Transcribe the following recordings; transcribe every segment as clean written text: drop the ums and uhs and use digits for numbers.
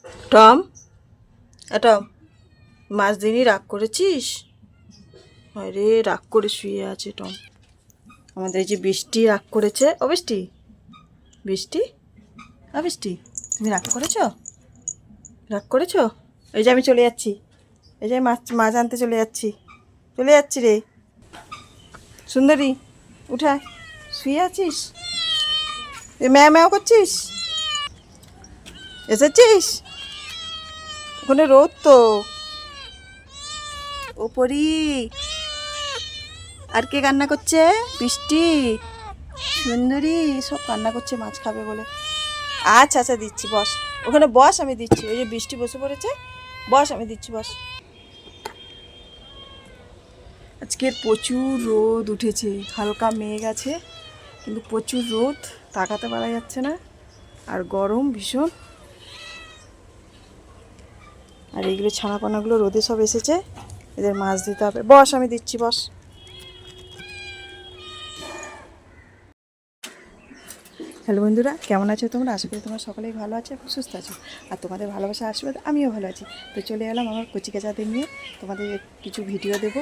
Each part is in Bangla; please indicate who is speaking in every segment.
Speaker 1: টম, টম, মাঝ দিনই রাগ করেছিস? আরে রাগ করে শুয়ে আছে টম। আমাদের এই যে বৃষ্টি রাগ করেছে। ও বৃষ্টি, বৃষ্টি, ও বৃষ্টি, তুমি রাগ করেছো? রাগ করেছো? এই যে আমি চলে যাচ্ছি, এই যে মাছ মাছ আনতে চলে যাচ্ছি, চলে যাচ্ছি রে। সুন্দরী, উঠায়, শুয়ে আছিস? এ ম্যাও ম্যাও করছিস? এসেছিস? ওখানে রোদ তো। ও পরি, আর কে কান্না করছে? বৃষ্টি, সুন্দরী, সব কান্না করছে মাছ খাবে বলে। আচ্ছা আচ্ছা দিচ্ছি, বস ওখানে, বস আমি দিচ্ছি। ওই যে বৃষ্টি বসে পড়েছে, বস আমি দিচ্ছি, বস। আজকের প্রচুর রোদ উঠেছে, হালকা মেঘ আছে কিন্তু প্রচুর রোদ, তাকাতে পারা যাচ্ছে না, আর গরম ভীষণ। আর এইগুলো ছানাপানাগুলো রোদে সব এসেছে, এদের মাছ দিতে হবে। বস আমি দিচ্ছি, বস। হ্যালো বন্ধুরা, কেমন আছো তোমরা? আশা করি তোমরা সকলেই ভালো আছো এবং সুস্থ আছো, আর তোমাদের ভালোবাসা আশীর্বাদ আমিও ভালো আছি। তো চলে এলাম আমার কচিকাচাদের নিয়ে, তোমাদের কিছু ভিডিও দেবো।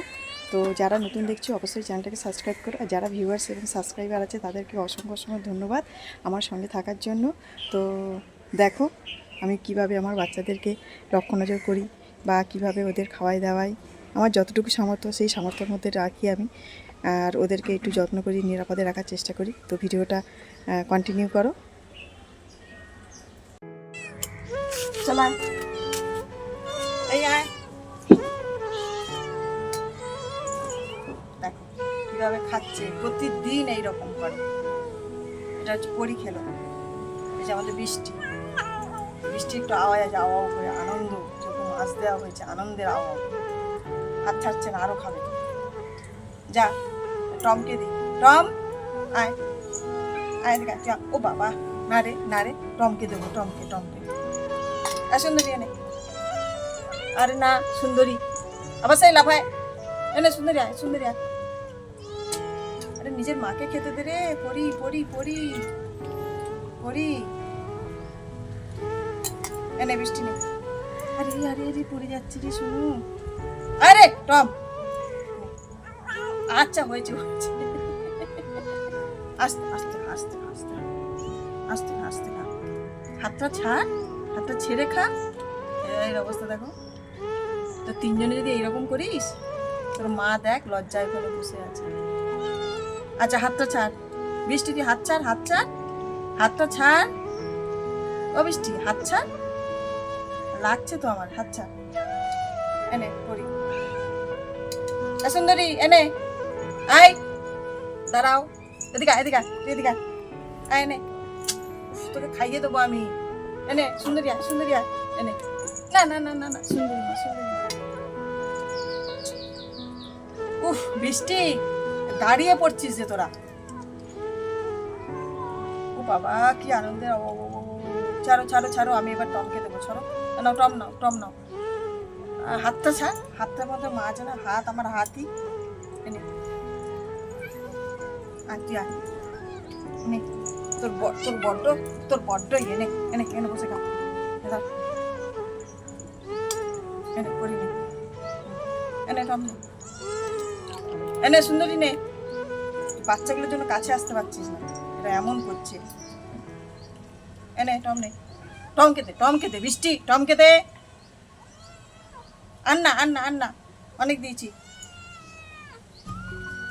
Speaker 1: তো যারা নতুন দেখছো অবশ্যই চ্যানেলটাকে সাবস্ক্রাইব করো, আর যারা ভিউয়ার্স এবং সাবস্ক্রাইবার আছে তাদেরকে অসংখ্য অসংখ্য ধন্যবাদ আমার সঙ্গে থাকার জন্য। তো দেখো আমি কিভাবে আমার বাচ্চাদেরকে লক্ষ্য নজর করি, বা কিভাবে ওদের খাওয়াই দাওয়াই, আমার যতটুকু সামর্থ্য সেই সামর্থ্যের মধ্যে রাখি আমি, আর ওদেরকে একটু যত্ন করি, নিরাপদে রাখার চেষ্টা করি। তো ভিডিওটা কন্টিনিউ করো। চলা, এই আয়, দেখো কীভাবে খাচ্ছে, প্রতিদিন এইরকম করে। এটা হচ্ছে পরি খেলো। এই যে আমাদের বৃষ্টি, বৃষ্টি একটু আওয়াজ আছে, আওয়াও করে আনন্দ, যখন মাছ দেওয়া হয়েছে আনন্দের আওয়াও, হাত ছাড়ছে না, আরও খাবে। যা টমকে দি, টম আয়, আয় দেখা যা। ও বাবা, না রে না রে, টমকে দেবো, টমকে টমকে। আর সুন্দরী এনে, আরে না সুন্দরী, আবার সেই লাফায়, এনে সুন্দরী আয়, সুন্দরী আয়। আরে নিজের মাকে খেতে দে রে, পরি পরি পরি পরি। এনে বৃষ্টি নেই। আরে আরে আরে পড়ে যাচ্ছে রে, শুনু। আরে টম, আচ্ছা হয়েছে হয়েছে, আস্তে আস্তে আস্তে আস্তে আস্তে আস্তে খা, হাতটা ছাড়, হাতটা ছেড়ে খা। এর অবস্থা দেখো। তো তিনজনে যদি এইরকম করিস, তোর মা দেখ লজ্জায় করে বসে আছে। আচ্ছা হাতটা ছাড়, বৃষ্টি তুই হাত ছাড়, হাত ছাড়, হাতটা ছাড়। ও বৃষ্টি হাত ছাড়, লাগছে তো আমার, হাত ছাড়। এনে পড়ি, সুন্দরী এনে আয়, দাঁড়াও, এদিকে এদিকে এদিকে আয়, এনে তোকে খাইয়ে দেবো আমি। এনে সুন্দরী আয়, সুন্দরী আয়, এনে। না না না না না, সুন্দরী না, সুন্দরী। উফ বৃষ্টি, দাঁড়িয়ে পড়ছিস যে তোরা। ও বাবা কি আনন্দের, ছাড়ো ছাড়ো ছাড়ো, আমি এবার টমকে দেবো, ছাড়ো। নাও টম, নাও টম নাও। হাতটা ছাড়, হাতটার মধ্যে মাছ না, হাত আমার হাতই। এনে আর তুই আয়, নে তোর তোর বড্ড, তোর বড্ড এনে এনে এনে বসে খা, এনে করি নে, এনে টম নে, এনে সুন্দরী নে। বাচ্চাগুলোর জন্য কাছে আসতে পারছিস না, এটা এমন করছে। এনে টম নে, টমকে দে, টমকে দে বৃষ্টি, টমকে দে। আন্না আন্না আন্না, অনেক দিয়েছি।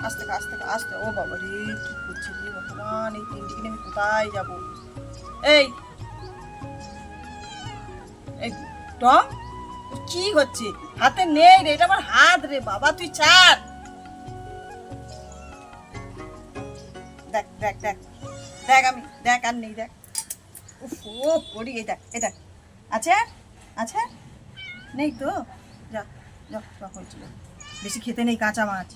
Speaker 1: আস্তে আস্তে আস্তে, ও বাবা রে কি করছে রে ভগবান, এই তিনটিকে নিয়ে আমি কোথায় যাবো? এই এই টম, কি হচ্ছে? হাতে নেই রে, এটা আমার হাত রে বাবা, তুই ছাড়। দেখ দেখ দেখ দেখ, আমি দেখ আর নেই, দেখ। উফ ও পড়ি, এই দেখ এই দেখ, আছে আছে, নেই তো, যা যা যা, হয়েছিল। বেশি খেতে নেই কাঁচা মাছ,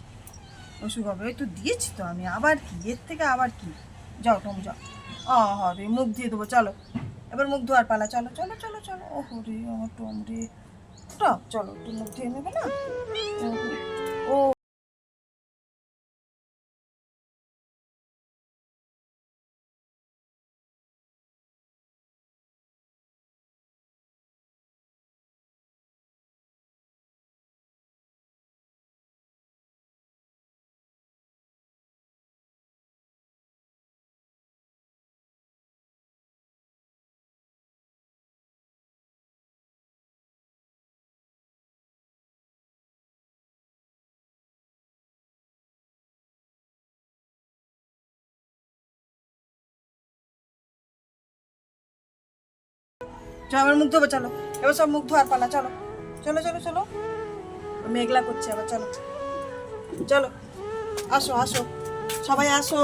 Speaker 1: অসুখ হবে। ওই তো দিয়েছি তো আমি, আবার কি এর থেকে আবার কি? যাও টম যাও। রে মুখ দিয়ে দেবো, চলো এবার মুখ ধোয়ার পালা, চলো চলো চলো চলো। ও রে আমার টম রে, টম চলো একটু মুখ ধুয়ে নেবে না? ও চলো আবার মুখ ধোবো, চলো এবার সব মুখ ধোয়ার পালা, চলো চলো চলো চলো, মেঘলা করছে আবার, চলো চলো আসো আসো সবাই আসো,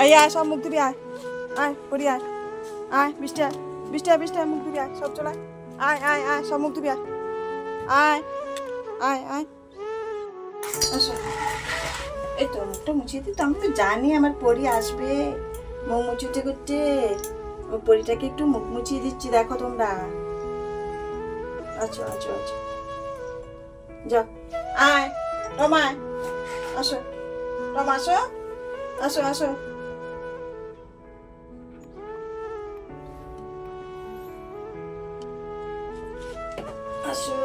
Speaker 1: এই আয় সব মুখ ধুবি, আয় আয় পড়ি, আয় আয় বৃষ্টি, আয় বৃষ্টি, আয় বৃষ্টি, আয় মুখ ধুবি, আয় সব চলে আয় আয় আয় সব মুখ ধুবি, আয় আয় আয় আয় আসো। এই তো মুখটা মুছিয়ে দিই তো, আমি তো জানি আমার পরি আসবে মুখ মুছুতে করতে, ওই পরিটাকে একটু মুখ মুছিয়ে দিচ্ছি, দেখো তোমরা। আচ্ছা আচ্ছা আচ্ছা যাও, আয় রমায় আসো, রমা আসো আসো আসো, আসো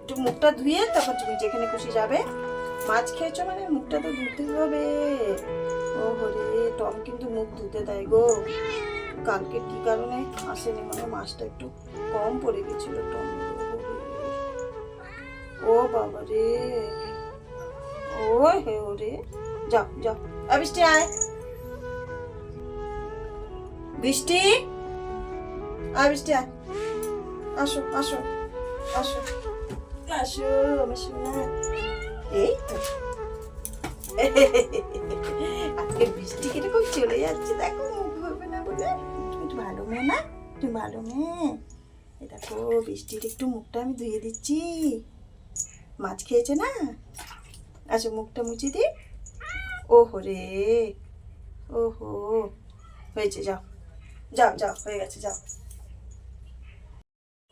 Speaker 1: একটু মুখটা ধুয়ে তারপর তুমি যেখানে খুশি যাবে। মাছ খেয়েছো মানে মুখটা তো ধুতে হবে। ও হরে, টম কিন্তু মুখ ধুতে দেয় গো। কালকে কি কারণে আসেনি, মানে মাছটা একটু কম পড়ে গেছিল টম। ও বাবা রে, ও হে ওরে, যাও যাও, বৃষ্টি আয়, বৃষ্টি আয়, বৃষ্টি আয়, আসো আসো আসো আসো আমার সোনা। এই তো আজকে বৃষ্টি কিরকম চলে যাচ্ছে দেখো, মুখ ধরবে না বলে। তুমি একটু ভালো মেয়ে না, তুমি ভালো মেয়ে। এই দেখো বৃষ্টির একটু মুখটা আমি ধুয়ে দিচ্ছি, মাছ খেয়েছে না। আচ্ছা মুখটা মুছে দি। ওহো রে, ওহো হয়েছে, যাও যাও যাও, হয়ে গেছে, যাও।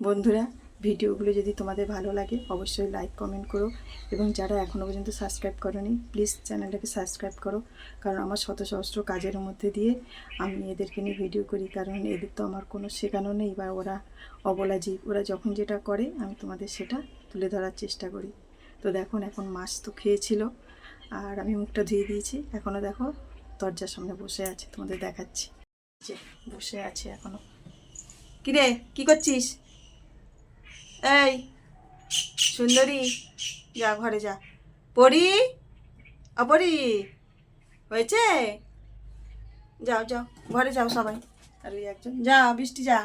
Speaker 1: বন্ধুরা, ভিডিওগুলো যদি তোমাদের ভালো লাগে অবশ্যই লাইক কমেন্ট করো, এবং যারা এখনও পর্যন্ত সাবস্ক্রাইব করোনি প্লিজ চ্যানেলটাকে সাবস্ক্রাইব করো। কারণ আমার শত সহস্র কাজের মধ্যে দিয়ে আমি এদেরকে নিয়ে ভিডিও করি, কারণ এদের তো আমার কোনো শেখানো নেই, বা ওরা অবলা জীব, ওরা যখন যেটা করে আমি তোমাদের সেটা তুলে ধরার চেষ্টা করি। তো দেখুন এখন মাছ তো খেয়েছিল, আর আমি মুখটা ধুয়ে দিয়েছি, এখনও দেখো দরজার সামনে বসে আছে, তোমাদের দেখাচ্ছি যে বসে আছে এখনও। কিরে কি করছিস? এই সুন্দরী, যা ঘরে যা। পড়ি অপরি হয়েছে, যাও যাও ঘরে যাও সবাই। আর ওই একজন, যা বৃষ্টি যা।